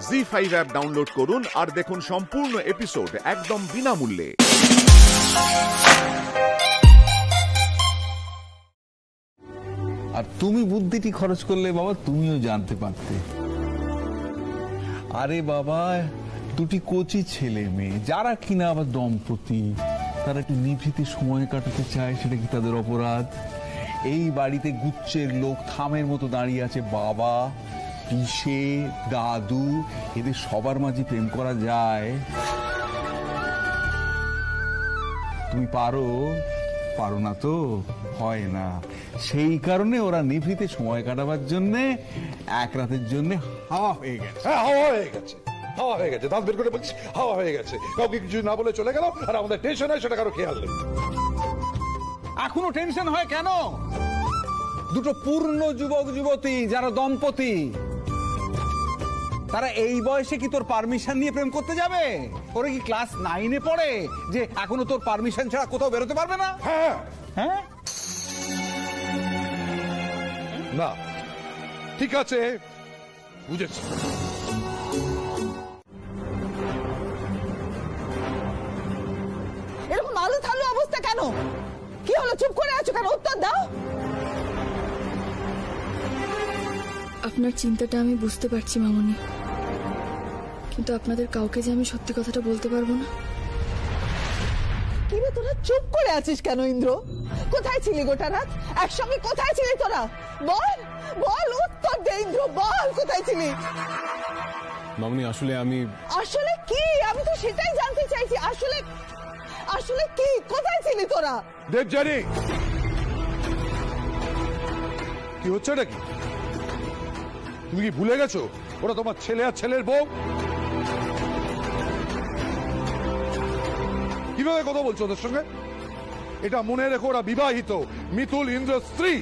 ZEE5 app download করুন আর দেখুন সম্পূর্ণ এপিসোড একদম বিনামূল্যে। আর তুমি বুদ্ধিটি খরচ করলে বাবা তুমিও জানতে পারতে। আরে বাবা, দুটি কচি ছেলে মেয়ে যারা কিনা আবার দম্পতি, তারা একটু নিভৃতে সময় কাটাতে চায়, সেটা কি তাদের অপরাধ? এই বাড়িতে গুচ্ছের লোক থামের মতো দাঁড়িয়ে আছে, বাবা, পিসে, দাদু, এদের সবার মাঝে প্রেম করা যায়? তুমি পারো? পারো না তো, হয় না। সেই কারণে ওরা নিভৃতে সময় কাটাবার জন্য এক রাতের জন্য হাওয়া হয়ে গেছে। হ্যাঁ, হাওয়া হয়ে গেছে, হাওয়া হয়ে গেছে। দাঁত বের করে বলছি হাওয়া হয়ে গেছে। কাউকে কিছু না বলে চলে গেল, আর আমাদের টেনশন হয় সেটা কারো খেয়াল নেই। এখনো টেনশন হয় কেন? দুটো পূর্ণ যুবক যুবতী যারা দম্পতি, তারা এই বয়সে কি তোর পারমিশন নিয়ে প্রেম করতে যাবে? ওরা কি ক্লাস 9-এ পড়ে যে এখনো তোর পারমিশন ছাড়া কোথাও বেরোতে পারবে না? হ্যাঁ হ্যাঁ, না, ঠিক আছে, বুঝেছি। এরকম আলু থালু অবস্থা কেন? কি হলো, চুপ করে আছো কেন? উত্তর দাও। আপনার চিন্তাটা আমি বুঝতে পারছি মামনি, কিন্তু আপনাদের কাউকে যে আমি সত্যি কথাটা বলতে পারবো না। কি রে, তোরা চুপ করে আছিস কেন? ইন্দ্র, কোথায় ছিলি গোটা রাত? একসঙ্গে কোথায় ছিলি তোরা? বল বল, উত্তর দে ইন্দ্র, বল কোথায় ছিলি? মামনি, আসলে আমি আসলে কি? আমি তো সেটাই জানতে চাইছি। আসলে আসলে কি, কোথায় ছিলি তোরা? দেবজানি, কি হচ্ছে এটা? কি তুমি কি ভুলে গেছো ওরা তোমার ছেলে আর ছেলের বউ? কিভাবে কথা বলছো ওদের সঙ্গে? এটা মনে রেখো, ওরা বিবাহিত, মিতুল ইন্দ্র স্ত্রী।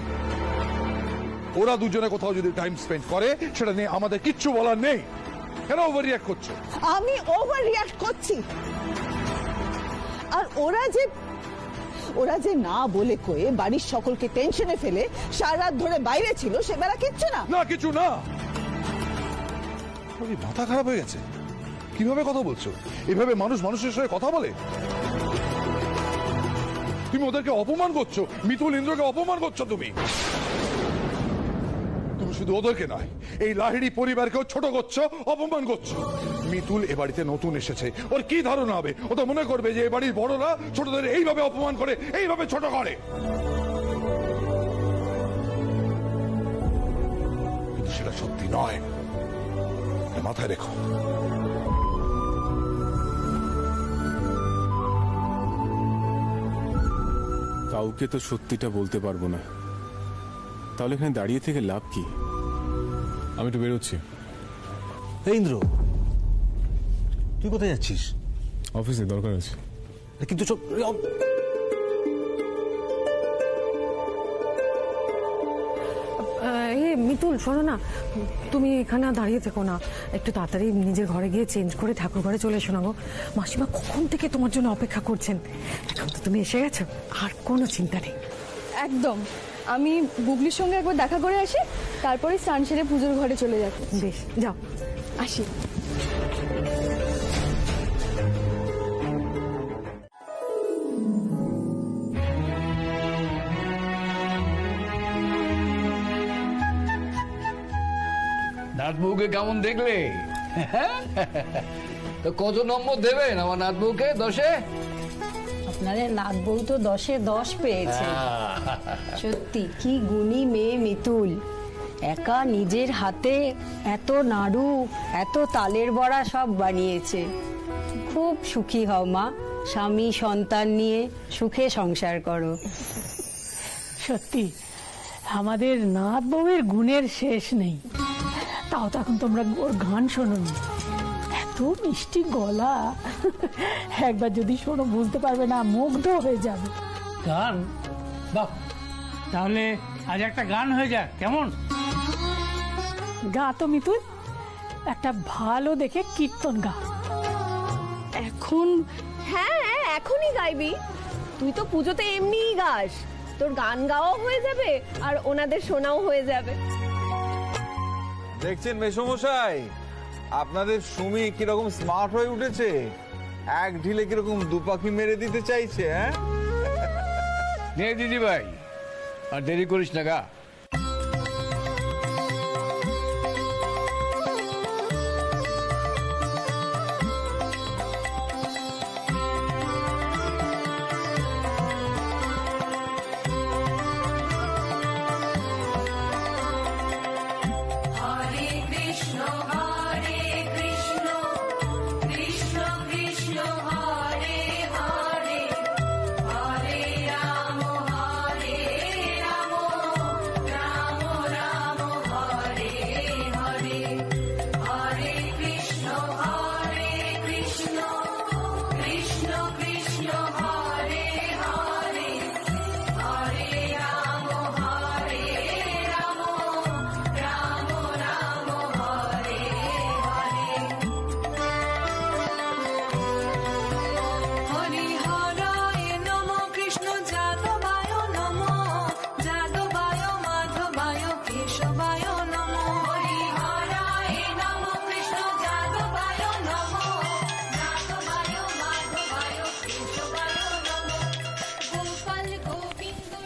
ওরা দুজনে কোথাও যদি টাইম স্পেন্ড করে সেটা নিয়ে আমাদের কিচ্ছু বলার নেই। কেন ওভার রিঅ্যাক্ট করছো? আমি ওভার রিঅ্যাক্ট করছি? আর ওরা যে না বলে কয়ে বাড়ির সকলকে টেনশনে ফেলে সারা রাত ধরে বাইরে ছিল, সে বেলা কিচ্ছু না। না, কিছু না। মাথা খারাপ হয়ে গেছে? কিভাবে কথা বলছো? এভাবে মানুষ মানুষের সঙ্গে কথা বলে? তুমি ওদেরকে অপমান করছো, মিতুল ইন্দ্রকে অপমান করছো। তুমি শুধু ওদেরকে নয়, এই লাহিড়ী পরিবারকেও ছোট করছো, অপমান করছো। মিতুল এ বাড়িতে নতুন এসেছে, ওর কি ধারণা হবে? ও তো মনে করবে যে এ বাড়ির বড়রা ছোটদের এইভাবে অপমান করে, এইভাবে ছোট করে। কিন্তু সেটা সত্যি নয়, মাথায় রেখো। কাউকে তো সত্যিটা বলতে পারবো না, তাহলে এখানে দাঁড়িয়ে থেকে লাভ কি? আমি একটু বেরোচ্ছি। ইন্দ্র, তুই কোথায় যাচ্ছিস? অফিসে দরকার আছে। কিন্তু মিতুল, শোনো না, তুমি এখানে দাঁড়িয়ে থেকো না, একটু তাড়াতাড়ি নিজের ঘরে গিয়ে চেঞ্জ করে ঠাকুর ঘরে চলে এসো না গো। মাসিমা কখন থেকে তোমার জন্য অপেক্ষা করছেন। এখন তো তুমি এসে গেছো, আর কোনো চিন্তা নেই। একদম, আমি বুবলির সঙ্গে একবার দেখা করে আসি, তারপরে স্নান সেরে পুজোর ঘরে চলে যাচ্ছি। বেশ, যাও। আসি। নাতবউকে কেমন দেখলে? তো কত নম্বর দেবেন আমার নাতবউকে? 10-এ? আপনাদের নাত বউ তো 10-এ 10 পেয়েছে। সত্যি কি গুণী মেয়ে মিতুল, একা নিজের হাতে এত নাড়ু, এত তালের বড়া সব বানিয়েছে। খুব সুখী হও মা, স্বামী সন্তান নিয়ে সুখে সংসার করো। সত্যি আমাদের নাত বউয়ের গুণের শেষ নেই। তাও তো এখন তোমরা ওর গান শোনোনি, এত মিষ্টি গলা, একবার যদি শোনো বুঝতে পারবে না, মুগ্ধ হয়ে যাবে। গান? বাহ, তাহলে আজ একটা গান হয়ে যাক, কেমন? গা তো মিতুল, একটা ভালো দেখে কীর্তন গা। এখন? হ্যাঁ, এখনই গাইবি? তুই তো পুজোতে এমনিই গাস, তোর গান গাওয়াও হয়ে যাবে আর ওনাদের শোনাও হয়ে যাবে। দেখছেন মেসমশাই, আপনাদের সুমি কিরকম স্মার্ট হয়ে উঠেছে, এক ঢিলে কিরকম দুপাখি মেরে দিতে চাইছে। হ্যাঁ নে দিদি ভাই, আর দেরি করিস না গা।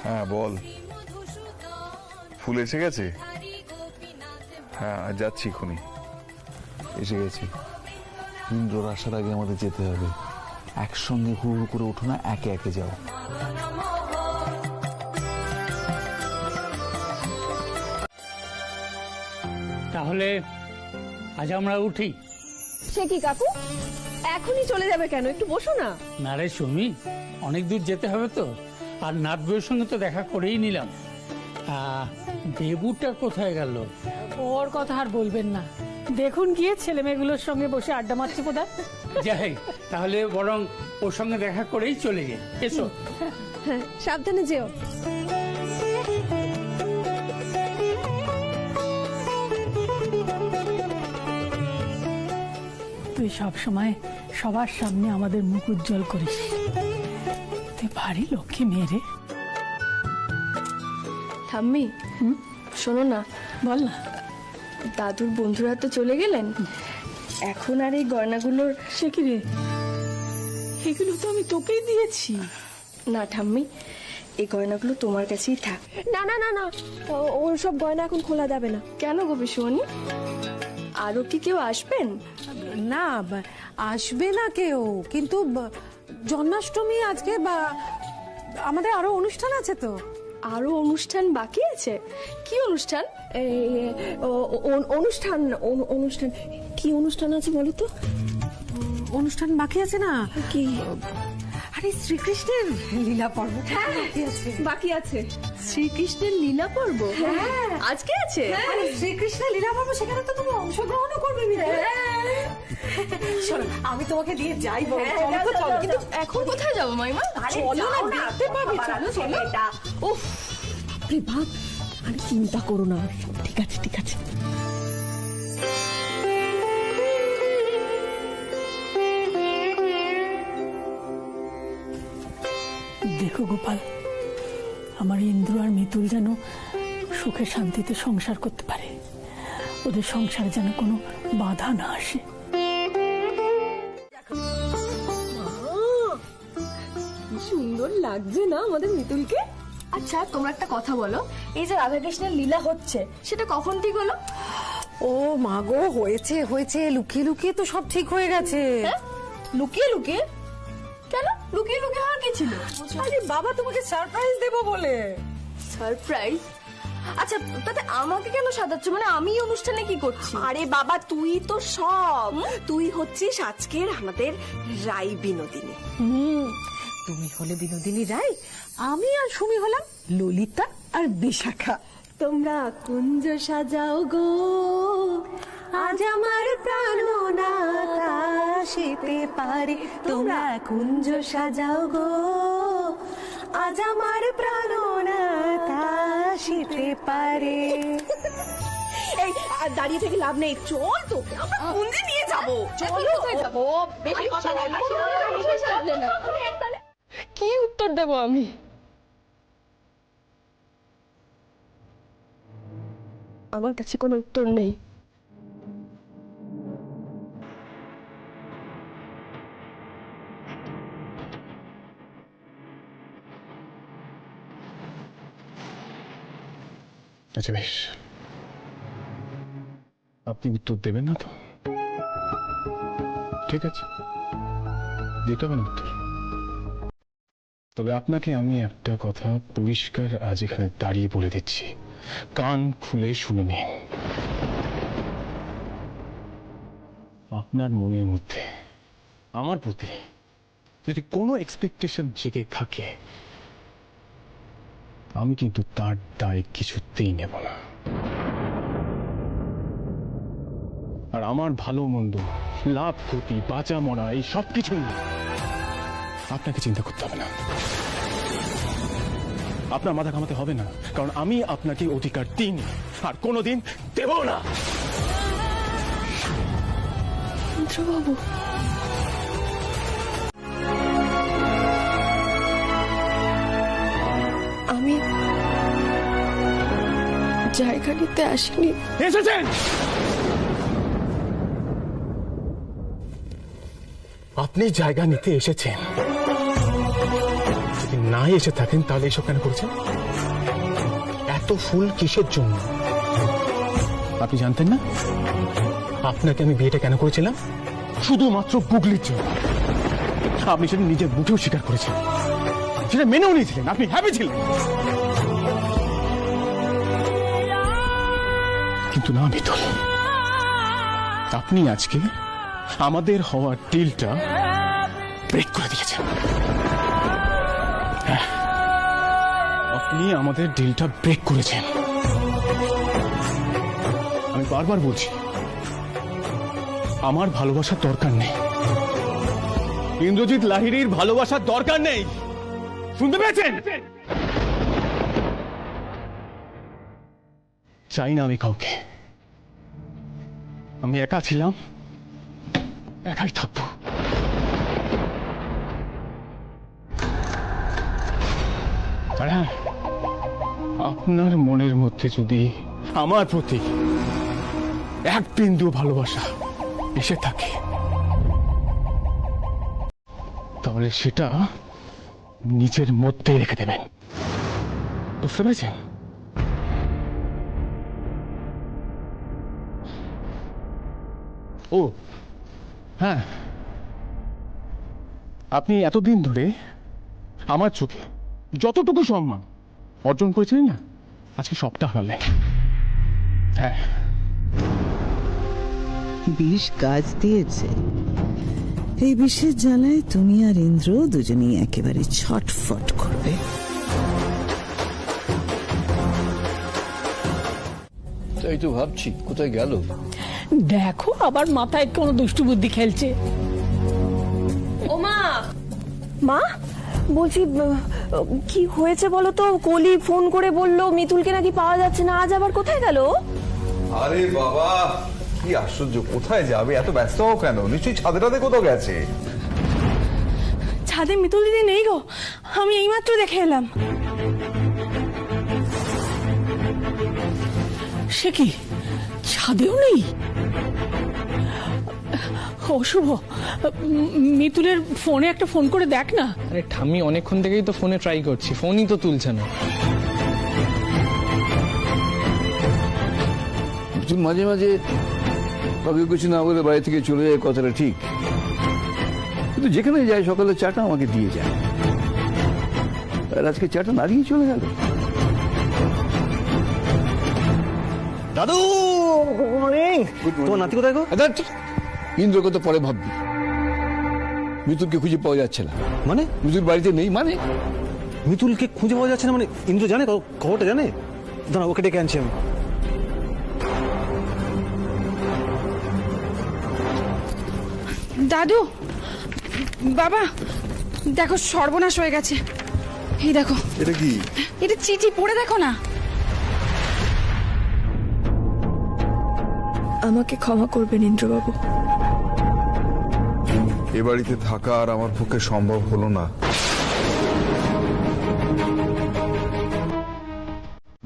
হ্যাঁ বল, ফুল এসে গেছে? হ্যাঁ যাচ্ছি এখনই, এসে গেছি। ইন্দ্রর আসার আগে আমাদের যেতে হবে। একসঙ্গে হুড় করে ওঠো না, একে একে যাও। তাহলে আজ আমরা উঠি। সে কি কাকু, এখনই চলে যাবে কেন? একটু বসো না। না রে সুমি, অনেক দূর যেতে হবে তো, আর নাথ বউয়ের সঙ্গে তো দেখা করেই নিলাম। দেবুটা কোথায় গেল? ওর কথা আর বলবেন না, দেখুন গিয়ে ছেলে মেয়েগুলোর সঙ্গে বসে আড্ডা মারছে কোথায়। যাই, তাহলে বরং ওর সঙ্গে দেখা করেই চলে যাই। এসো। হ্যাঁ, সাবধানে যেও। তুই সব সময় সবার সামনে আমাদের মুখ উজ্জ্বল করিস। তুই ভারী লক্ষ্মী মেয়ে রে। ঠাম্মি, শোনো না। বল না। দাদুর বন্ধুরা তো চলে গেলেন, এখন আর এই গয়নাগুলোর। সে কি রে, এগুলো তো আমি তোকেই দিয়েছি। না ঠাম্মি, এই গয়নাগুলো তোমার কাছেই থাক। না না না না, ওর সব গয়না এখন খোলা যাবে না। কেন গো পিসুমণি, আরো কি কেউ আসবেন? না, আসবে না কেউ, কিন্তু জন্মাষ্টমী আজকে, আমাদের আরো অনুষ্ঠান আছে তো। আরো অনুষ্ঠান বাকি আছে? কি অনুষ্ঠান? অনুষ্ঠান অনুষ্ঠান কি অনুষ্ঠান আছে বলো তো? অনুষ্ঠান বাকি আছে না? কি? আরে শ্রীকৃষ্ণের লীলা পর্ব বাকি আছে। শ্রীকৃষ্ণের লীলা পর্ব আজকে আছে? শ্রীকৃষ্ণের লীলা পর্ব, সেখানে তো তুমি অংশগ্রহণও করবে। চলো, আমি তোমাকে দিয়ে যাই। কিন্তু এখন কোথায় যাবো মাইমা? চলো না, দেখতে পাবে। চলো চলো। উফ রে বাপ, আরে চিন্তা করো না, ঠিক আছে ঠিক আছে। দেখো গোপাল, আমার ইন্দ্র আর মিতুল যেন সুখে শান্তিতে সংসার করতে পারে, ওদের সংসারে যেন কোনো বাধা না আসে। কি সুন্দর লাগছে না আমাদের মিতুলকে। আচ্ছা তোমরা একটা কথা বলো, এই যে রাধাকৃষ্ণের লীলা হচ্ছে সেটা কখন ঠিক হলো? ও মা গো, হয়েছে হয়েছে, লুকিয়ে লুকিয়ে তো সব ঠিক হয়ে গেছে। লুকিয়ে লুকিয়ে? কেন লুকিয়ে লুকিয়ে হওয়ার কি ছিল? আরে বাবা, তোমাকে সারপ্রাইজ দেবো বলে। সারপ্রাইজ? আচ্ছা তাতে আমাকে কেন সাজাচ্ছ? মানে আমি অনুষ্ঠানে কি করছি? আরে বাবা, তুই তো সব, তুই হচ্ছিস আজকের আমাদের রাই বিনোদিনী। তুমি হলে বিনোদিনী রায়, আমি আর সুমি হলাম ললিতা আর বিশাখা। তোমরা কুঞ্জ সাজাও গো, আজ আমার প্রাণনাথ আসিতে পারে। তোমরা কুঞ্জ সাজাও গো, আজ আমার প্রাণনাথ আসিতে পারে। এই দাঁড়িয়ে থেকে লাভ নেই, চল তো আমরা কুঞ্জে নিয়ে যাবো। চলো যাবো, বেশি কথা বলো। কি উত্তর দেবো আমি? আমার কাছে কোনো উত্তর নেই। আচ্ছা বেশ, আপনি উত্তর দেবেন না তো? ঠিক আছে, দিতে হবে না উত্তর। তবে আপনাকে আমি একটা কথা পরিষ্কার আজ এখানে দাঁড়িয়ে বলে দিচ্ছি, কান খুলে শুনে নিন। আপনার মনের মধ্যে আমার প্রতি যদি কোনো এক্সপেকটেশন জেগে থাকে, আমি কিন্তু তার দায় কিছুতেই নেব না। আর আমার ভালো মন্দ, লাভ ক্ষতি, বাঁচা মরা, এই সব কিছু আপনাকে চিন্তা করতে হবে না, আপনার মাথা ঘামাতে হবে না, কারণ আমি আপনাকে অধিকার দিইনি আর কোনোদিন দেব না। বাবু, আমি জায়গা নিতে আসিনি। এসেছেন, আপনি জায়গা নিতে এসেছেন। যদি না এসে থাকেন তাহলে এসব কেন করেছেন? এত ফুল কিসের জন্য আপনি জানতেন না? আপনাকে আমি বিয়েটা কেন করেছিলাম? শুধুমাত্র বুগলির জন্য। আপনি সেটা নিজের মুখেও স্বীকার করেছেন, সেটা মেনেও নিয়েছিলেন, আপনি হ্যাপি ছিলেন। কিন্তু না মিতুল, আপনি আজকে আমাদের হওয়ার ডিলটা ব্রেক করে দিয়েছেন। হ্যাঁ, আপনি আমাদের ডিলটা ব্রেক করেছেন। আমি বারবার বলছি, আমার ভালোবাসার দরকার নেই, ইন্দ্রজিৎ লাহিড়ীর ভালোবাসার দরকার নেই, শুনতে পেয়েছেন? চাই না আমি কাউকে, আমি একা ছিলাম, একাই থাকবো। আর হ্যাঁ, আপনার মনের মধ্যে যদি আমার প্রতি এক বিন্দু ভালোবাসা এসে থাকে, তাহলে সেটা নিজের মধ্যে রেখে দেবেন, বুঝতে পেরেছেন? ও হ্যাঁ, আপনি এতদিন ধরে আমার চোখে যতটুকু সম্মান অর্জন করেছিলেন না, আজকে সবটা হারালেন। হ্যাঁ, বিষ কাজ দিয়েছে। এই বিষের জ্বালায় তুমি আর ইন্দ্র দুজনেই একেবারে ছটফট করবে। তাই তো ভাবছি কোথায় গেল। দেখো আবার মাথায় কোনো দুষ্টু বুদ্ধি খেলছে। ও মা, মা বলছি কি হয়েছে বলো তো? কলি ফোন করে বললো মিতুলকে নাকি পাওয়া যাচ্ছে না, আজ আবার কোথায় গেল? আরে বাবা, কি আশ্চর্য, কোথায় যাবে? এত ব্যস্ত হও কেন? নিশ্চয়ই ছাদে টাদে কোথাও গেছে। ছাদে মিতুল দিদি নেই গো, আমি এইমাত্র দেখে এলাম। সে কি, ছাদেও নেই? অশুভ, মিতুলের ফোনে একটা ফোন করে দেখ না। আরে ঠাম্মি, অনেকক্ষণ থেকেই তো ফোনে ট্রাই করছি, ফোনই তো তুলছে না। মাঝে মাঝে কাউকে কিছু না বলে বাড়ি থেকে চলে যায়, কথাটা ঠিক, কিন্তু যেখানে যায় সকালে চাটা আমাকে দিয়ে যায়, আর আজকে চাটা না দিয়ে চলে গেল। দাদু, গুড মর্নিং। তোমার নাতি কোথায় গো? ইন্দ্রকে তো পরে ভাববি, মিতুলকে খুঁজে পাওয়া যাচ্ছে না। মানে মিতুল বাড়িতে নেই মানে? মিতুলকে খুঁজে পাওয়া যাচ্ছে না মানে ইন্দ্র জানে, খবরটা জানে? দাঁড়া, ওকে ডেকে আনছি আমি। দাদু, বাবা, দেখো সর্বনাশ হয়ে গেছে। এই দেখো। এটা কি? এটা চিঠি, পড়ে দেখো না। আমাকে ক্ষমা করবেন ইন্দ্রবাবু, এ বাড়িতে থাকা আর আমার পক্ষে সম্ভব হলো না।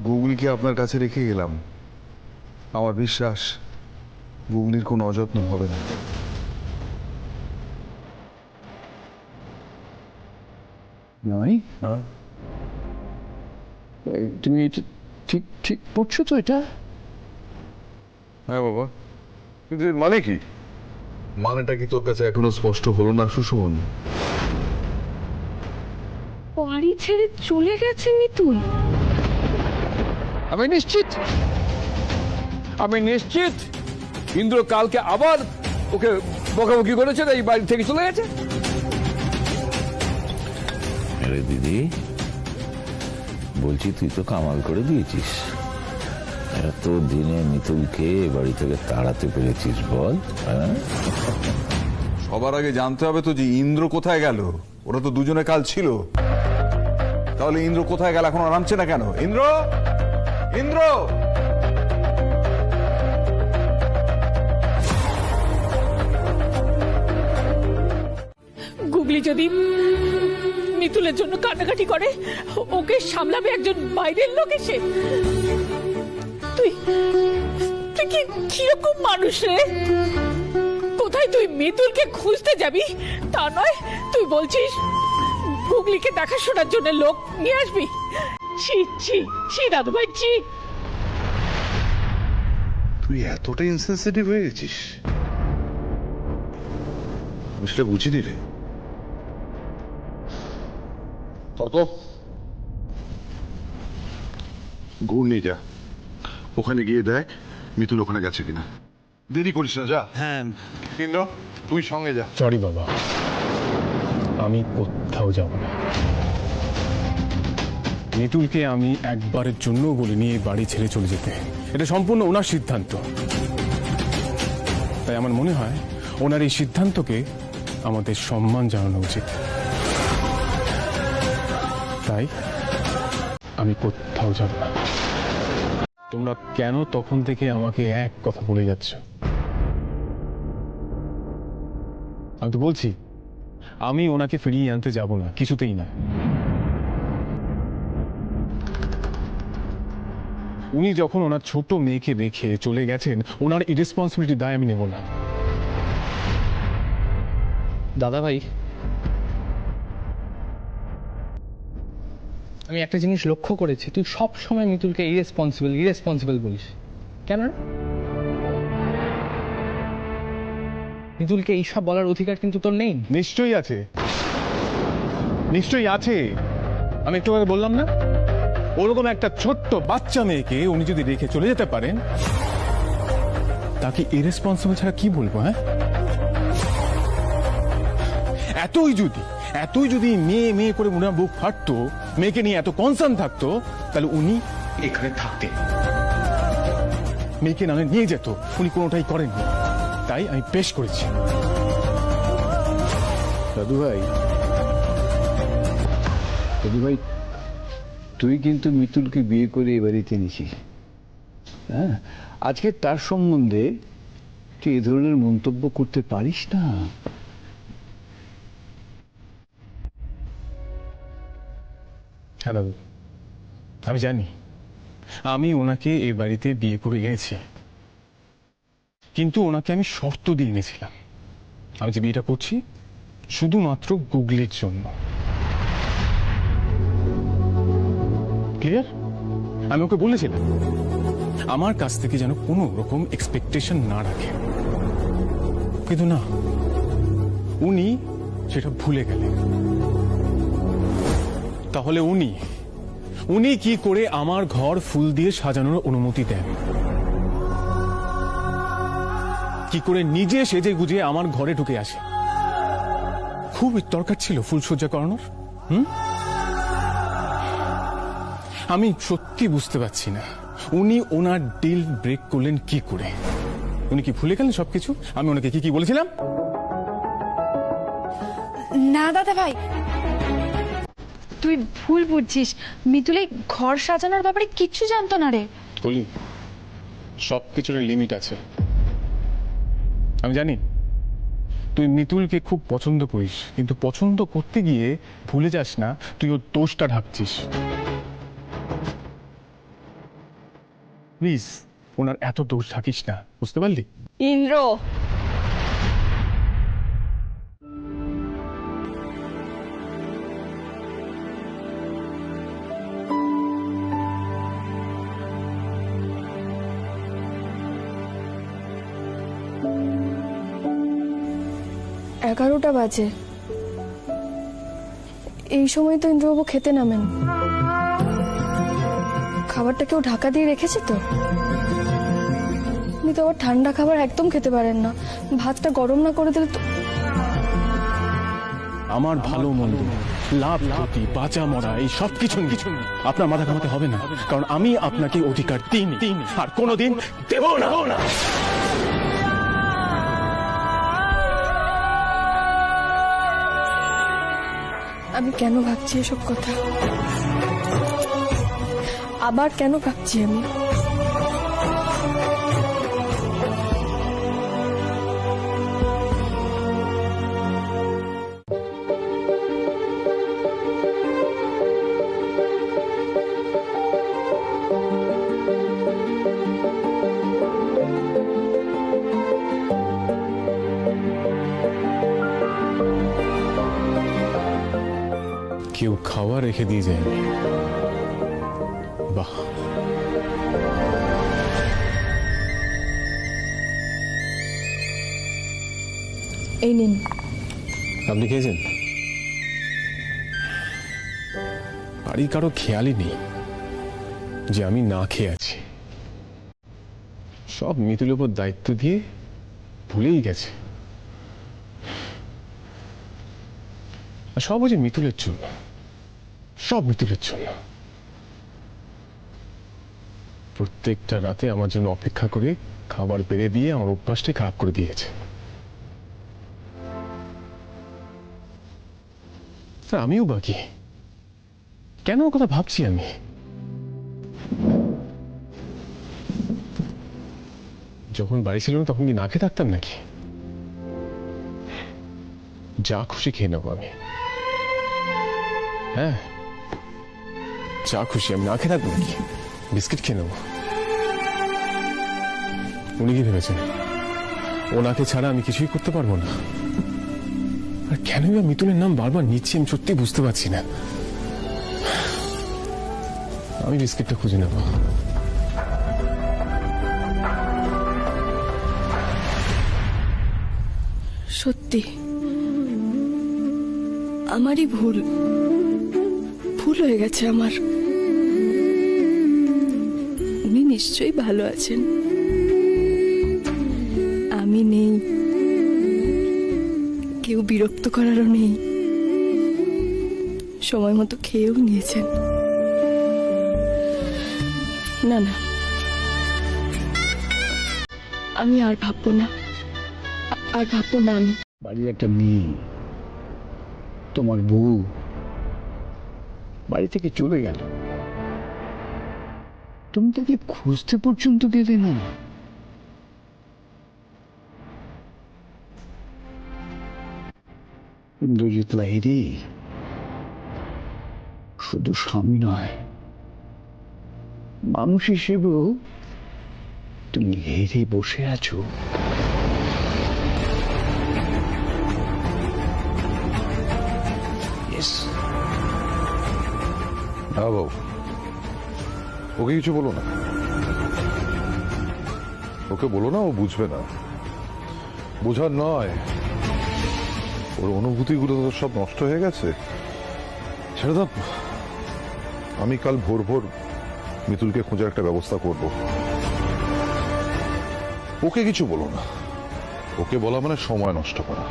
গুগলিকে আপনার কাছে রেখে গেলাম, আমার বিশ্বাস গুগলির কোনো অযত্ন হবে না। নয়, তুমি ঠিক ঠিক পড়ছো তো এটা? হ্যাঁ বাবা, কিন্তু এর মানে কি? মানেটা কি তোর কাছে এখনো স্পষ্ট হলো না সুশোভন? বাড়ি ছেড়ে চলে গেছে মিতুল। আমি নিশ্চিত ইন্দ্র কালকে আবার ওকে বকাবকি করেছে, এই বাড়ি থেকে চলে গেছে। আরে দিদি, বলছি তুই তো কামাল করে দিয়েছিস, এত দিনে মিতুলকে বাড়ি থেকে তাড়াতে পেরেছিস বল। হ্যাঁ, সবার আগে জানতে হবে তো যে ইন্দ্র কোথায় গেল। ওরা তো দুজনে কাল ছিল, তাহলে ইন্দ্র কোথায় গেল এখনো নামছে না কেন? ইন্দ্র, ইন্দ্র! গুগলি যদি মিতুলের জন্য কান্নাকাটি করে, ওকে সামলাবে একজন বাইরের লোক এসে? তুই তুই কি কিরকম মানুষ রে? কোথায় তুই মিতুলকে খুঁজতে যাবি তা নয়, তুই বলছিস গুগলিকে দেখাশোনার জন্য লোক নিয়ে আসবি? ছি ছি ছি দাদু ভাই, ছি। তুই এতটা ইনসেনসিটিভ হয়ে গেছিস, আমি সেটা বুঝিনি রে। তত গুড় নিয়ে যা, ওখানে গিয়ে দেখ মিতুল ওখানে গেছে কিনা। দেরি করিস না, যা। হ্যাঁ ইন্দ্র, তুই সঙ্গে যা। সরি বাবা, আমি কোথাও যাব না। মিতুলকে আমি একবারের জন্য বলিনি এই বাড়ি ছেড়ে চলে যেতে। এটা সম্পূর্ণ ওনার সিদ্ধান্ত। তাই আমার মনে হয় ওনার এই সিদ্ধান্তকে আমাদের সম্মান জানানো উচিত। তাই আমি কোথাও যাব না। তোমরা কেন তখন থেকে আমাকে এক কথা বলে যাচ্ছ? আমি তো বলছি আমি ওনাকে ফিরিয়ে আনতে যাব না, কিছুতেই না। উনি যখন ওনার ছোট মেয়েকে রেখে চলে গেছেন, ওনার ইরেসপন্সিবিলিটি দায় আমি নেব না। দাদা ভাই, আমি একটা জিনিস লক্ষ্য করেছি, তুই সব সময় মিতুলকে ইরেসপন্সিবল বলিস কেন? মিতুলকে এইসব বলার অধিকার কিন্তু তোর নেই। নিশ্চয়ই আছে, নিশ্চয়ই আছে। আমি একটু আগে বললাম না, ওরকম একটা ছোট্ট বাচ্চা মেয়েকে উনি যদি রেখে চলে যেতে পারেন, তাকে ইরেসপন্সিবল ছাড়া কি বলবো? হ্যাঁ, এতই যদি মেয়ে মেয়ে করে উনার বুক ফাটতো, মেয়েকে নিয়ে এত কনসার্ন থাকতো, তাহলে উনি এখানে থাকতেন, মেয়েকে নামে নিয়ে যেত। উনি কোনোটাই করেননি, তাই আমি পেশ করেছি। দাদু ভাই, তুই কিন্তু মিতুলকে বিয়ে করে এ বাড়িতে এনেছিস। হ্যাঁ, আজকে তার সম্বন্ধে তুই এ ধরনের মন্তব্য করতে পারিস না। হ্যাঁ দাদু, আমি জানি আমি ওনাকে এই বাড়িতে বিয়ে করে এনেছি, কিন্তু ওনাকে আমি শর্ত দিয়ে এনেছিলাম। আমি যে বিয়েটা করছি শুধুমাত্র গুগলির জন্য। ক্লিয়ার? আমি ওকে বলেছিলাম আমার কাছ থেকে যেন কোনো রকম এক্সপেকটেশন না রাখে, কিন্তু না, উনি সেটা ভুলে গেলেন। তাহলে উনি কি করে আমার ঘর ফুল দিয়ে সাজানোর অনুমতি দেন? কি করে নিজে সেজে গুজে আমার ঘরে ঢুকে আসে? খুব দরকার ছিল ফুলসজ্জা করানোর। আমি সত্যি বুঝতে পারছি না উনি ওনার ডিল ব্রেক করলেন কি করে। উনি কি ভুলে গেলেন সবকিছু? আমি ওনাকে কি বলেছিলাম? না দাদা ভাই, তুই ভুল বুঝছিস। মিতুল এই ঘর সাজানোর ব্যাপারে কিচ্ছু জানতো না রে। বলি, সবকিছুর লিমিট আছে। আমি জানি তুই মিতুলকে খুব পছন্দ করিস, কিন্তু পছন্দ করতে গিয়ে ভুলে যাস না তুই ওর দোষটা ঢাকছিস। প্লিজ ওনার এত দোষ ঢাকিস না, বুঝতে পারলি? ইন্দ্র, 11টা বাজে। এই সময় তো ইন্দ্রবাবু খেতে নামেন। খাবারটা কেউ ঢাকা দিয়ে রেখেছে তো? উনি তো আবার ঠান্ডা খাবার একদম খেতে পারেন না। ভাতটা গরম না করে দিলে তো। আমার ভালো মন্দ, লাভ ক্ষতি, বাঁচা মরা, এই সব কিছু আপনার মাথা ঘামাতে হবে না, কারণ আমি আপনাকে অধিকার দিইনি আর কোনোদিন দেব না। আমি কেন ভাবছি এসব কথা? আবার কেন ভাবছি আমি? কেউ খাওয়া রেখে দিয়ে যায়। বাহ, এই নিন। আপনি খেয়েছেন? বাড়ির কারো খেয়ালই নেই যে আমি না খেয়ে আছি। সব মিতুলের উপর দায়িত্ব দিয়ে ভুলেই গেছে। আর সব হচ্ছে মিতুলের জন্য, সব মিতুলের জন্য। প্রত্যেকটা রাতে আমার জন্য অপেক্ষা করে খাবার বেড়ে দিয়ে আমার অভ্যাসটাই খারাপ করে দিয়েছে। আমিও বাকি, কেন ওর কথা ভাবছি আমি? যখন বাড়ি ছিল না তখন কি না খেয়ে থাকতাম নাকি? যা খুশি খেয়ে নেবো আমি। হ্যাঁ, যা খুশি আমি না খেয়ে থাকবো নাকি? বিস্কিট খেয়ে নেবো। উনি কি ভেবেছেন ওনাকে ছাড়া আমি কিছুই করতে পারবো না? আর কেনই বা মিতুলের নাম বারবার নিচ্ছি আমি সত্যি বুঝতে পারছি না। আমি বিস্কিটটা খুঁজে নেব। সত্যি আমারই ভুল হয়ে গেছে আমার। উনি নিশ্চয়ই ভালো আছেন, আমি নেই, কেউ বিরক্ত করারও নেই। সময় মতো খেয়েও নিয়েছেন। না না, আমি আর ভাববো না, আমি। বাড়ির একটা মেয়ে, তোমার বউ, বাড়ি থেকে চলে গেল, তুমি তাকে খুঁজতে পর্যন্ত গেলে না। ইন্দ্রজিৎ লাহিড়ী শুধু স্বামী নয়, মানুষ হিসেবেও তুমি হেরে বসে আছো। হ্যাঁ বাবু, ওকে কিছু বলো না, ওকে বলো না, ও বুঝবে না। বোঝার নয়, ওর অনুভূতিগুলো তো সব নষ্ট হয়ে গেছে। ছেড়ে দাও, আমি কাল ভোর ভোর মিতুলকে খোঁজার একটা ব্যবস্থা করব। ওকে কিছু বলো না, ওকে বলা মানে সময় নষ্ট করা।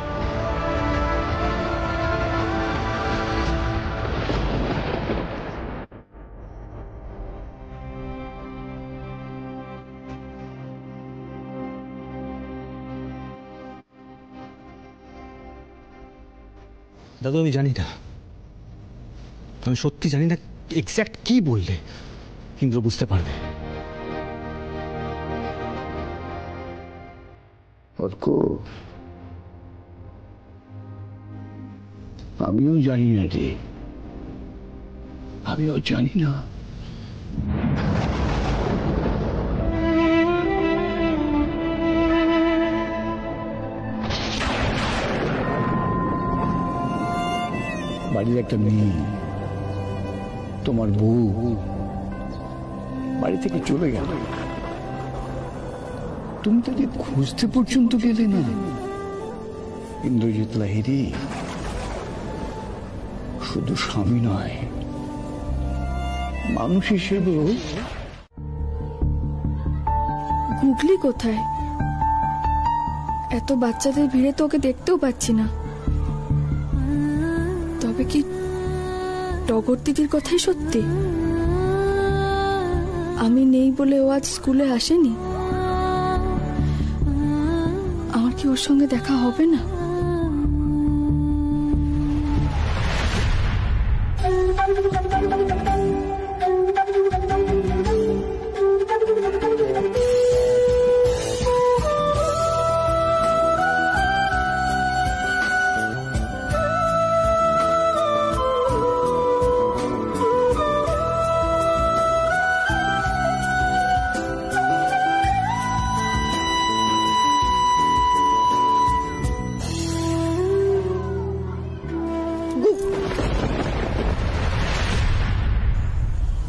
দাদু আমি জানি না, আমি সত্যি জানি না এক্স্যাক্ট কি বললে ইন্দ্র বুঝতে পারবে। আমিও জানি না রে, আমিও জানি না। বাড়ির একটা মেয়ে, তোমার বউ, বাড়ি থেকে চলে গেল, তুমি তাকে খুঁজতে পর্যন্ত গেলে না। ইন্দ্রজিৎ লাহিড়ী শুধু স্বামী নয়, মানুষ হিসেবেও। গুগলি কোথায়? এত বাচ্চাদের ভিড়ে তো ওকে দেখতেও পাচ্ছি না। তবে কি টগর দিদির কথাই সত্যি? আমি নেই বলে ও আজ স্কুলে আসেনি? আমার কি ওর সঙ্গে দেখা হবে না?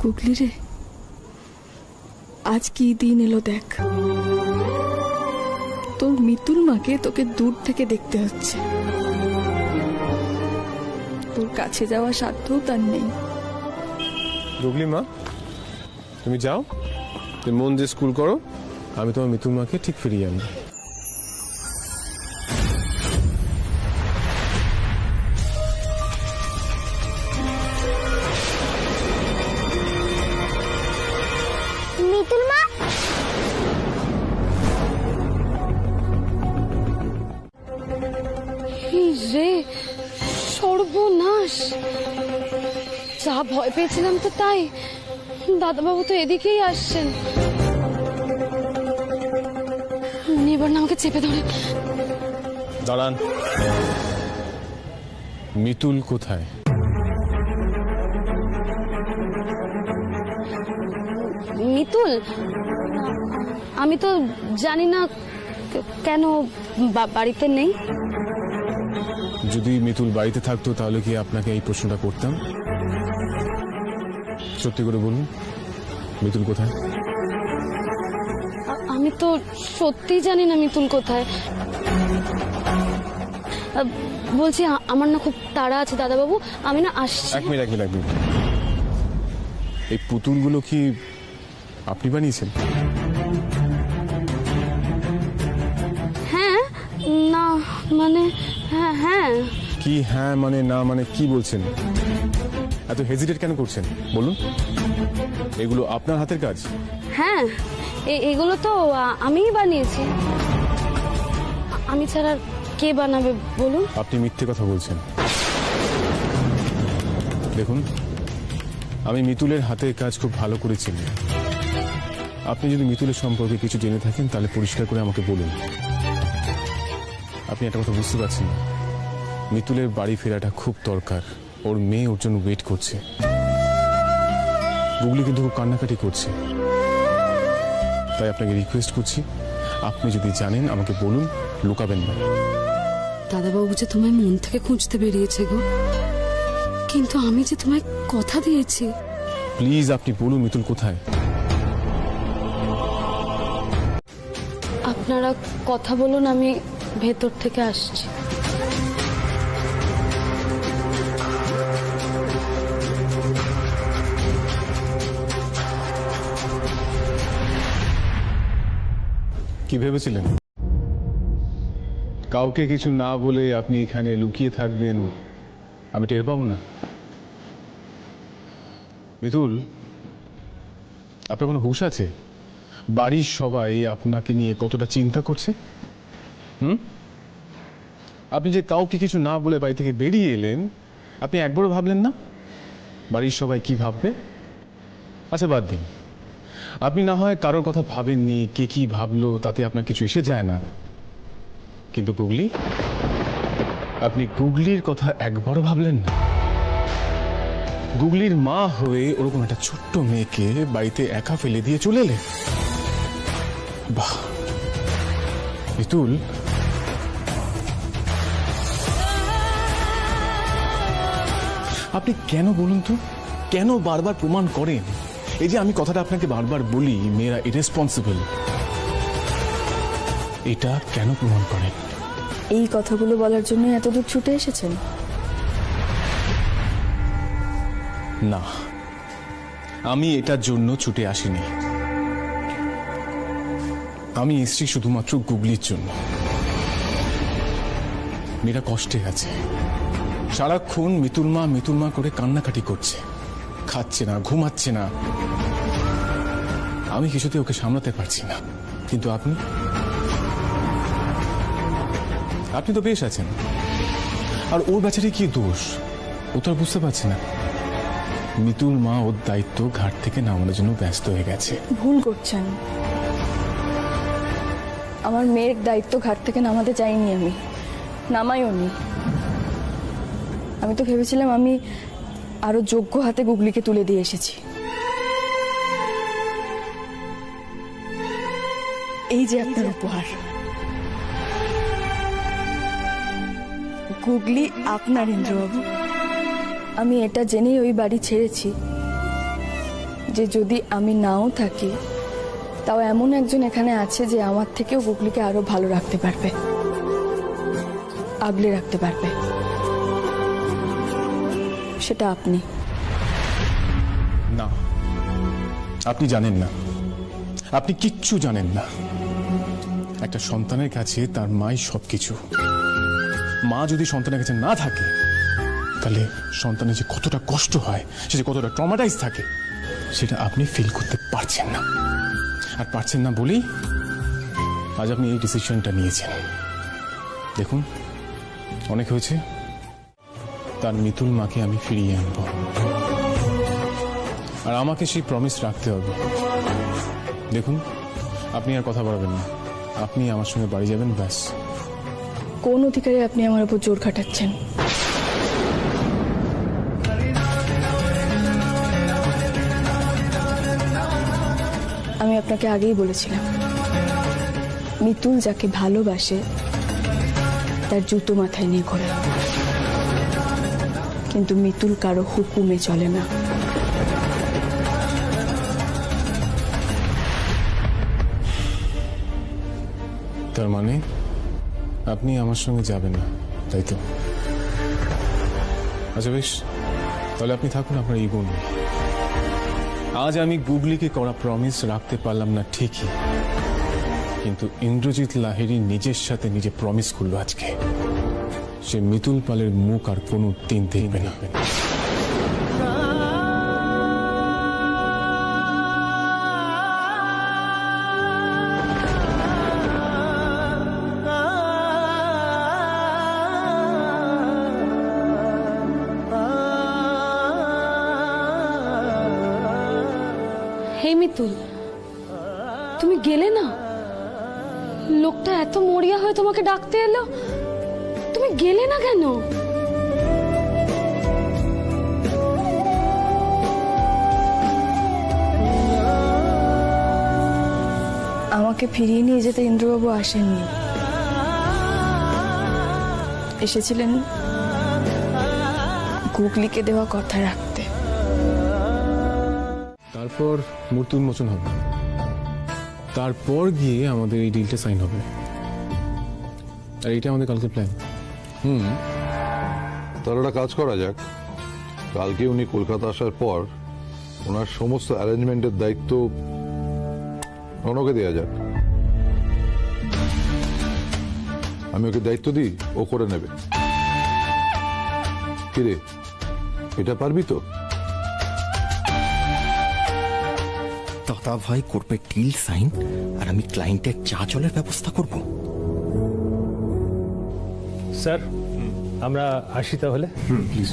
গুগলি রে, আজ কি দিন এলো দেখ। তোর মিতুল মাকে তোকে দূর থেকে দেখতে হচ্ছে। তোর কাছে যাওয়া সাধ্যও তার নেই। গুগলি মা, তুমি যাও, তুমি মন দিয়ে স্কুল করো, আমি তোমার মিতুল মাকে ঠিক ফিরিয়ে আনবো। মিতুল মা, রে সর্বনাশ! যা ভয় পেয়েছিলাম তো তাই। দাদাবাবু তো এদিকেই আসছেন। উনি এবার না আমাকে চেপে ধরে। দাঁড়ান, মিতুল কোথায়? মিতুল, আমি তো জানি না কেন বাড়িতে নেই। যদি মিতুল বাড়িতে থাকতো তাহলে কি আপনাকে এই প্রশ্নটা করতাম? সত্যি করে বলুন, মিতুল কোথায়? আমি তো সত্যি জানি না মিতুল কোথায়। বলছি আমার না খুব তাড়া আছে দাদাবাবু, আমি না আসছি। এক মিনিট। এই পুতুলগুলো কি আপনি বানিয়েছেন? হ্যাঁ, না মানে হ্যাঁ। কি হ্যাঁ মানে না মানে কি বলছেন? এত হেজিটেট কেন করছেন বলুন? এগুলো আপনার হাতের কাজ? হ্যাঁ, এগুলো তো আমিই বানিয়েছি। আমি ছাড়া কে বানাবে বলুন? আপনি মিথ্যে কথা বলছেন। দেখুন, আমি মিতুলের হাতের কাজ খুব ভালো করে চিনি। আপনি যদি মিতুলের সম্পর্কে কিছু জেনে থাকেন তাহলে পরিষ্কার করে আমাকে বলুন। আপনি একটা কথা বুঝতে পারছেন না, মিতুলের বাড়ি ফেরাটা খুব দরকার। ওর মেয়ে ওর জন্য ওয়েট করছে। গুগলি কিন্তু খুব কান্নাকাটি করছে। তাই আপনাকে রিকোয়েস্ট করছি, আপনি যদি জানেন আমাকে বলুন, লুকাবেন না। দাদাবাবু যে তোমায় মন থেকে খুঁজতে বেরিয়েছে গো, কিন্তু আমি যে তোমায় কথা দিয়েছি। প্লিজ আপনি বলুন মিতুল কোথায়? আপনারা কথা বলুন, আমি ভেতর থেকে আসছি। কি ভেবেছিলেন কাউকে কিছু না বলে আপনি এখানে লুকিয়ে থাকবেন, আমি টের পাবো না? মিতুল, আপনার কোনো হুঁশ আছে? বাড়ির সবাই আপনাকে নিয়ে কতটা চিন্তা করছে। আপনি যে কাউকে কিছু না বলে বাড়ি থেকে বেরিয়ে এলেন, আপনি একবারও ভাবলেন না বাড়ির সবাই কি ভাববে? আচ্ছা বাদ দিন, আপনি না হয় কারোর কথা ভাবেননি, কে কি ভাবলো তাতে আপনার কিছু এসে যায় না। কিন্তু গুগলি, আপনি গুগলির কথা একবারও ভাবলেন না? গুগলির মা হয়ে ওরকম একটা ছোট্ট মেয়েকে বাড়িতে একা ফেলে দিয়ে চলে এলেন। বাহ মিতুল, আপনি কেন বলুন তো, কেন বারবার প্রমাণ করেন? এই যে আমি কথাটা আপনাকে বারবার বলি, মেয়েরা ইরেসপন্সিবল, এটা কেন প্রমাণ করেন? এই কথাগুলো বলার জন্য এতদূর ছুটে এসেছেন? না, আমি এটার জন্য ছুটে আসিনি। আমি এসেছি শুধুমাত্র গুগলির জন্য। মেয়েরা কষ্টে আছে, সারাক্ষণ মিতুল মা করে কান্নাকাটি করছে, খাচ্ছে না, ঘুমাচ্ছে না। আমি কিছুতে ওকে সামলাতে পারছি না। কিন্তু আপনি তো বেশ আছেন। আর ওর বেচারি কি দোষ, ও তো আর বুঝতে পারছে না। মিতুল মা ওর দায়িত্ব ঘাট থেকে নামানোর জন্য ব্যস্ত হয়ে গেছে। ভুল করছেন। আমার মেয়ের দায়িত্ব ঘাট থেকে নামাতে চাইনি, আমি নামাইও নি। আমি তো ভেবেছিলাম আমি আরো যোগ্য হাতে গুগলিকে তুলে দিয়ে এসেছি। এই যে আপনার উপহার। গুগলি আপনার, ইন্দ্রবাবু। আমি এটা জেনেই ওই বাড়ি ছেড়েছি যে যদি আমি নাও থাকি তাও এমন একজন এখানে আছে যে আমার থেকেও গুগলিকে আরো ভালো রাখতে পারবে, আগলে রাখতে পারবে। সেটা আপনি। না, আপনি জানেন না, আপনি কিচ্ছু জানেন না। একটা সন্তানের কাছে তার মাই সবকিছু। মা যদি সন্তানের কাছে না থাকে তাহলে সন্তানের যে কতটা কষ্ট হয়, সে যে কতটা ট্রমাটাইজ থাকে, সেটা আপনি ফিল করতে পারছেন না। আর পারছেন না বলেই আজ আপনি এই ডিসিশনটা নিয়েছেন। দেখুন, অনেক হয়েছে। তার মিতুল মাকে আমি ফিরিয়ে আনবো, আর আমাকে সেই প্রমিস রাখতে হবে। দেখুন, আপনি আর কথা বাড়াবেন না, আপনি আমার সঙ্গে বাড়ি যাবেন, ব্যাস। কোন অধিকারে আপনি আমার উপর জোর খাটাচ্ছেন? আমি আপনাকে আগেই বলেছিলাম, মিতুল যাকে ভালোবাসে তার জুতো মাথায় নিয়ে ঘোরে, কিন্তু মিতুল কারো হুকুমে চলে না। তার মানে আপনি আমার সঙ্গে যাবেন না, তাই তো? আচ্ছা বেশ, তাহলে আপনি থাকুন আপনার ইগো নিয়ে। আজ আমি গুগলিকে করা প্রমিস রাখতে পারলাম না ঠিকই, কিন্তু ইন্দ্রজিৎ লাহিড়ী নিজের সাথে নিজে প্রমিস করলো আজকে সে মিতুল পালের মুখ আর কোনো দিন দেখবে না। হে মিতুল, তুমি গেলে না? লোকটা এত মরিয়া হয়ে তোমাকে ডাকতে এলো, তুমি গেলে না কেন? আমাকে ফিরিয়ে নিয়ে যেতে ইন্দ্রবাবু আসেননি, এসেছিলেন গুগলিকে দেওয়া কথা রাখতে। তারপর মূর্তি উন্মোচন হবে, তারপর গিয়ে আমাদের এই ডিলটা সাইন হবে। আর এটা আমাদের কালকে প্ল্যান। তাহলে একটা কাজ করা যাক, কালকে উনি কলকাতা আসার পর ওনার সমস্ত অ্যারেঞ্জমেন্টের দায়িত্ব রনকে দেওয়া যাক। আমি ওকে দায়িত্ব দিই, ও করে নেবে। কিরে, এটা পারবি তো? দাদা ভাই করবে ডিল সাইন, আর আমি ক্লায়েন্টের চা জলের ব্যবস্থা করব। স্যার, আমরা আসি তাহলে। প্লিজ।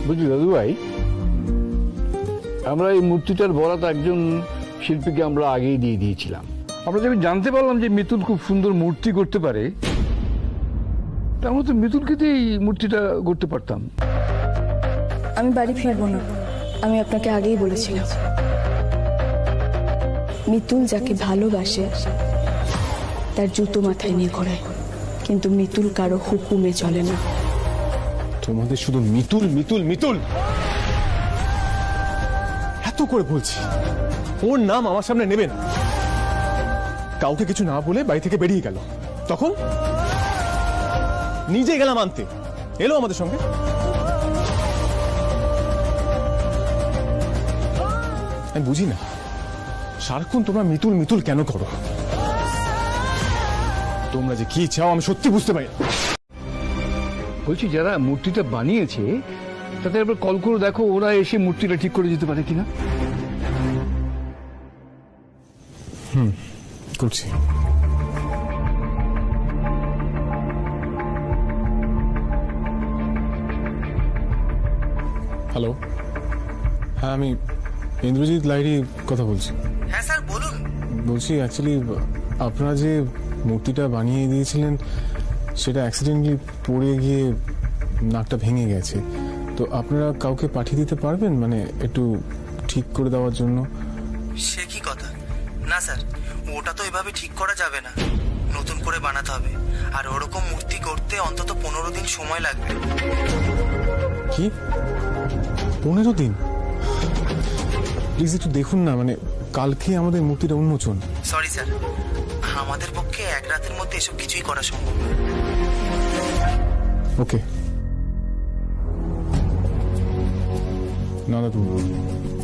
বুঝলি দাদু ভাই, আমরা এই মূর্তিটার বরাত একজন শিল্পীকে আমরা আগেই দিয়ে দিয়েছিলাম। আমরা যখন জানতে পারলাম যে মিতুল খুব সুন্দর মূর্তি করতে পারে, আমরা তো মিতুলকে দিয়ে এই মূর্তিটা করতে পারতাম। আমি বাড়ি ফিরবো না, আমি আপনাকে আগেই বলেছিলাম, মিতুল যাকে ভালোবাসে তার জুতো মাথায় নিয়ে ঘোরে, কিন্তু মিতুল কারো হুকুমে চলে না। তোমাদের শুধু মিতুল মিতুল মিতুল এত করে বলছি, ওর নাম আমার সামনে নেবে না। কাউকে কিছু না বলে বাড়ি থেকে বেরিয়ে গেল, তখন নিজেই গেলাম আনতে, এলো আমাদের সঙ্গে। আমি বুঝি না সারাক্ষণ তোমরা মিতুল মিতুল কেন করো। তোমরা যে কি চাও আমি সত্যি বুঝতে পারি না। বলছি যারা মূর্তিটা বানিয়েছে তাদের একবার কল করে দেখো ওরা এসে মূর্তিটা ঠিক করে যেতে পারে কিনা। করছি। হ্যালো, হ্যাঁ আমি ইন্দ্রজিৎ লাহিড়ী কথা বলছি। হ্যাঁ স্যার বলুন। বলছি অ্যাকচুয়ালি আপনারা যে মূর্তিটা বানিয়ে দিয়েছিলেন সেটা অ্যাক্সিডেন্টলি পড়ে গিয়ে নাকটা ভেঙে গেছে, তো আপনারা কাউকে পাঠিয়ে দিতে পারবেন মানে একটু ঠিক করে দেওয়ার জন্য? সে কি কথা, না স্যার ওটা তো এভাবে ঠিক করা যাবে না, নতুন করে বানাতে হবে। আর ওরকম মূর্তি করতে অন্তত 15 দিন সময় লাগবে। কি 15 দিন? প্লিজ একটু দেখুন না, মানে কালকে আমাদের মূর্তিটা উন্মোচন। সরি স্যার, আমাদের পক্ষে এক রাতের মধ্যে এসব কিছুই করা সম্ভব না। ওকে, না দাদু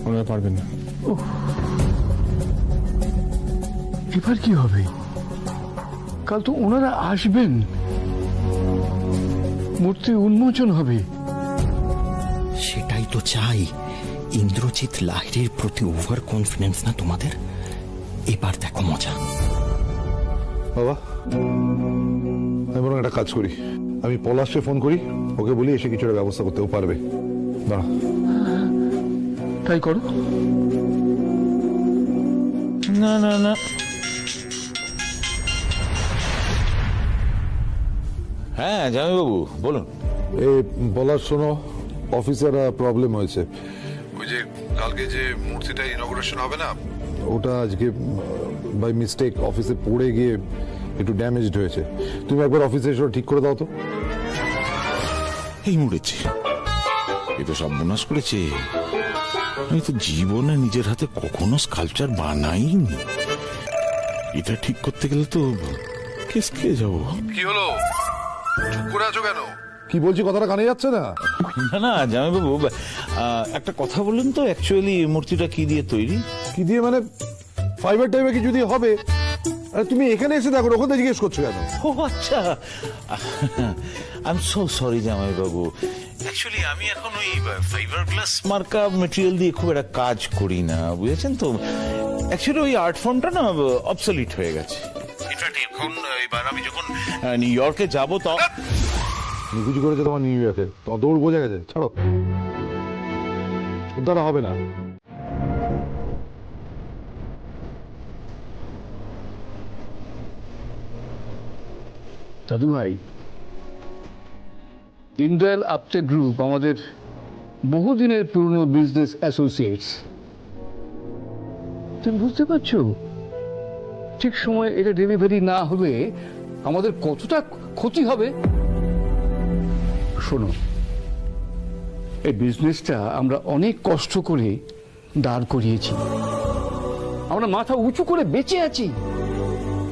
ওনারা পারবেন না। এবার কি হবে? কাল তো ওনারা আসবেন, মূর্তি উন্মোচন হবে। সেটাই তো চাই। ইন্দ্রজিৎ লাহিড়ীর প্রতি ওভার কনফিডেন্স না তোমাদের? এবার দেখো মজা। বাবা আমি বরং একটা কাজ করি, আমি পলাশকে ফোন করি, ওকে বলি এসে কিছুটা ব্যবস্থা করতেও পারবে। দাঁড়া, তাই করো। না না না, হ্যাঁ জামাইবাবু বলুন। এই পলাশ শোনো, অফিসের প্রবলেম হয়েছে। ওই যে কালকে যে মূর্তিটা ইনঅগ্রেশন হবে না, ওটা আজকে বাই মিস্টেক অফিসে পড়ে গিয়ে একটু ড্যামেজড হয়েছে। তুমি একবার অফিসে এসে ঠিক করে দাও তো। এই মরেছে, এ তো সর্বনাশ করেছে। আমি তো জীবনে নিজের হাতে কখনো স্কাল্পচার বানাইনি, এটা ঠিক করতে গেলে তো কেস খেয়ে যাবো। কি হলো, চুপ করে আছো কেন? কি বলছি কথাটা কানে যাচ্ছে না? না না জামাইবাবু, একটা কথা বলুন তো, অ্যাকচুয়ালি মূর্তিটা কি দিয়ে তৈরি? কি দিয়ে মানে ফাইবার টাইপের কিছু দিয়ে হবে? আরে তুমি এখানে এসে দেখো, ওখানে জিজ্ঞেস করছো কেন? ও আচ্ছা, আই এম সো সরি জামাইবাবু। অ্যাকচুয়ালি আমি এখন ওই ফাইবার গ্লাস মার্কা মেটেরিয়াল দিয়ে খুব একটা কাজ করি না, বুঝেছেন তো। অ্যাকচুয়ালি ওই আর্ট ফর্মটা না অবসলিট হয়ে গেছে। ইনফ্যাক্ট এখন এবার আমি যখন নিউ ইয়র্কে যাবো তখন নিকুচি করেছে তোমার নিউ ইয়র্কে, তো দৌড় বোঝা গেছে। ছাড়ো, উদ্ধার হবে না। দাদু ভাই, ইন্দ্রাল আপটে গ্রুপ আমাদের বহুদিনের পুরনো বিজনেস অ্যাসোসিয়েটস। তুমি বুঝতে পারছো ঠিক সময় এটা ডেলিভারি না হলে আমাদের কতটা ক্ষতি হবে? শোনো, এই বিজনেসটা আমরা অনেক কষ্ট করে দাঁড় করিয়েছি, আমরা মাথা উঁচু করে বেঁচে আছি।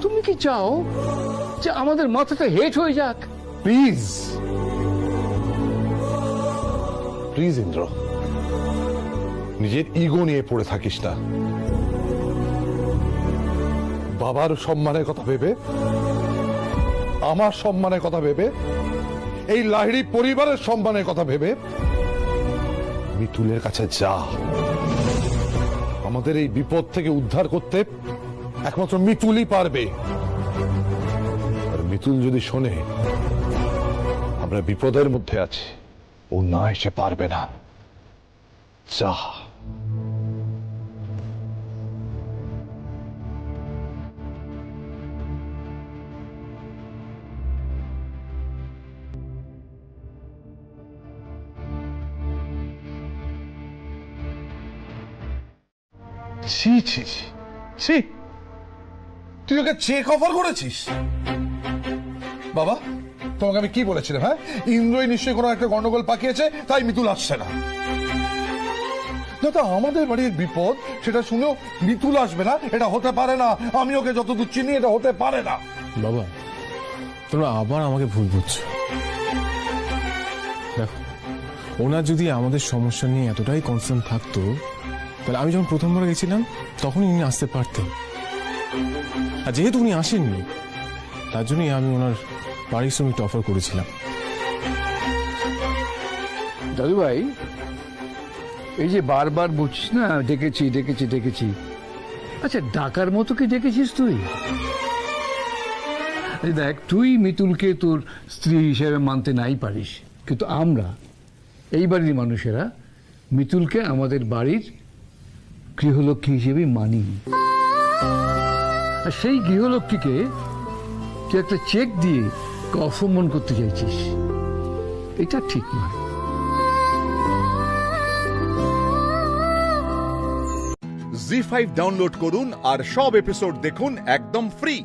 তুমি কি চাও যে আমাদের মাথাটা হেট হয়ে যাক? প্লিজ প্লিজ ইন্দ্র, নিজের ইগো নিয়ে পড়ে থাকিস না। বাবার সম্মানের কথা ভেবে, আমার সম্মানের কথা ভেবে, এই লাহিড়ী পরিবারের সম্মানের কথা ভেবে মিতুলের কাছে যা। আমাদের এই বিপদ থেকে উদ্ধার করতে একমাত্র মিতুলই পারবে। আর মিতুল যদি শোনে আমরা বিপদের মধ্যে আছি, ও না এসে পারবে না। যা। ছি ছি ছি, তুই ওকে চেক অফার করেছিস? বাবা তোমাকে আমি কি বলেছিলাম? হ্যাঁ, ইন্দ্রই নিশ্চয়ই কোনো একটা গন্ডগোল পাকিয়েছে, তাই মিতুল আসছে না। যাতে আমাদের বাড়ির বিপদ সেটা শুনেও মিতুল আসবে না, এটা হতে পারে না। আমি ওকে যতদূর চিনি এটা হতে পারে না। বাবা, তোমরা আবার আমাকে ভুল বুঝছো। দেখো, ওনার যদি আমাদের সমস্যা নিয়ে এতটাই কনসার্ন থাকতো, তাহলে আমি যখন প্রথমবার গেছিলাম তখনই উনি আসতে পারতেন। আর যেহেতু উনি আসেননি, তার জন্যই আমি ওনার পারিশ্রমিকটা অফার করেছিলাম। দাদু ভাই, এই যে বারবার বলছিস না ডেকেছি ডেকেছি ডেকেছি, আচ্ছা ডাকার মতো কি ডেকেছিস তুই? দেখ, তুই মিতুলকে তোর স্ত্রী হিসেবে মানতে নাই পারিস, কিন্তু আমরা এই বাড়ির মানুষেরা মিতুলকে আমাদের বাড়ির গৃহলক্ষ্মী হিসেবে মানি। আর সেই গৃহলক্ষ্মীকে তুই একটা চেক দিয়ে অসম্মান করতে চাইছিস, এটা ঠিক নয়। জি5 ডাউনলোড করুন আর সব এপিসোড দেখুন একদম ফ্রি।